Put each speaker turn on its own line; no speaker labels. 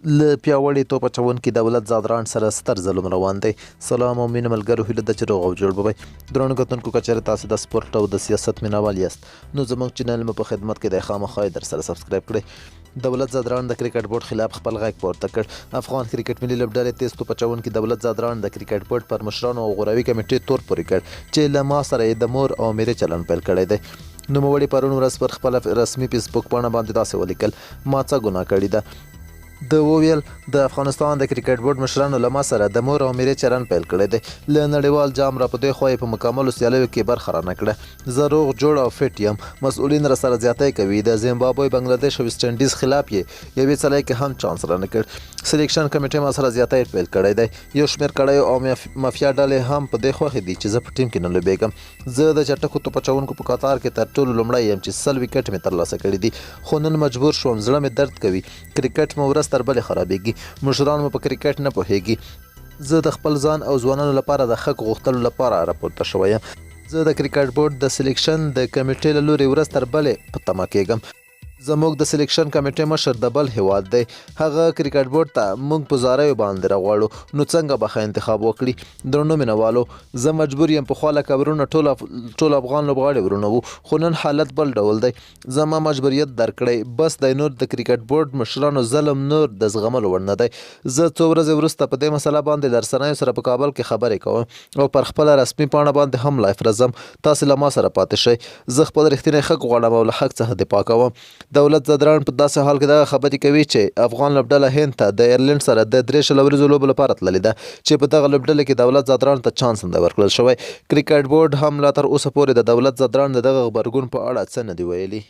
له پیاوړي توپ اچوونکي دولت ځدراڼ سره ستر ظلم روان دی. سلام او مینه ملګرو، هیله ده چې روغ او جوړ به وئ. درنو کتونکو، که چېرې تاسې د سپورټ او د سیاست مینوال یاست نو زموږ چینل مو په خدمت کې دی، خامخا یې در سره سبسکرایب کړئ. دولت ځدراڼ د کرکټ بورډ خلاف خپل غږ پورته کړ. افغان کرکټ ملي لوبډلې تیز توپ اچوونکي دولت ځدراڼ د کرکټ بورډ پر مشرانو او غوراوي کمیټې تور پورې کړ چې له ما سره یې د مور او میرې چلن پیل کړی دی. نوموړي پرون ورځ پر خپله رسمي فیسبوک پاڼه باندې داسې ولیکل: ما څه ګناه کړې ده؟ د وویل د افغانستان د کرکټ بورډ مشرانو له ما سره د مور او میرې چلن پیل کړی دی. له نړیوال جام را په دې خوا یې په مکملو سیالیو کې برخه رانه کړه. زه روغ جوړ او فټ یم. مسؤلین را سره زیاتی کوي. د زیمبابوې، بنګلادیش او ویسټ انډیز خلاف یې یوې څلی کې هم چانس رانه کړ. سلیکشن کمیټې ما سره زیاتی پیل کړی دی. یو شمېر کړیو او مافیا ډلې هم په دې خوښې دي چې زه په ټیم کې نه لوبېږم. زه د چټکو توپ اچوونکو په قطار کې تر ټولو لومړی یم چې 100 وکټ مې ترلاسه کړي دي، خو نن مجبور شوم. زړه مې درد کوي. کرکټ مو ورځ تر بلې خرابېږي. مشران مو په کرکټ نه پوهیږي. زه د خپل ځان او ځوانانو لپاره د حق غوښتلو لپاره راپورته شوی یم. زه د کرکټ بورډ د سلیکشن د کمیټې له لوري ورځ تر بلې په تمه کېږم. زموږ د سلیکشن کمیټې مشر د بل هیواد دی. هغه کرکټ بورډ ته موږ په زاریو باندې راغواړو، نو څنګه به ښه انتخاب وکړي؟ درنو مینوالو، زه مجبور یم. پخوا لکه ورونه ټول افغان لوبغاړي ورونه وو، خو نن حالت بل ډول دی. زما مجبوریت درکړی، بس دی. نور د کرکټ بورډ مشرانو ظلم نور د زغملو وړ نه دی. زه څو ورځې وروسته په دې مسله باندې له رسنیو سره په کابل کې خبرې کوم او پر خپله رسمي پاڼه باندې هم لایف راځم. تاسې له ما سره پاتې شئ. زه خپل رښتینی حق غواړم او له حق څخه دفاع کوم. دولت ځدراڼ په داسې حال کې دغه خبرې کوي چې افغان لوبډله هند ته د ایرلینډ سره د 3 شل ورځو لوبو لپاره تللې ده، چې په دغه لوبډله کې دولت ځدراڼ ته چانس نه دی ورکړل شوی. کرکټ بورډ هم لا تر اوسه پورې د دولت ځدراڼ د دغه غبرګون په اړه څه نه دي ویلي.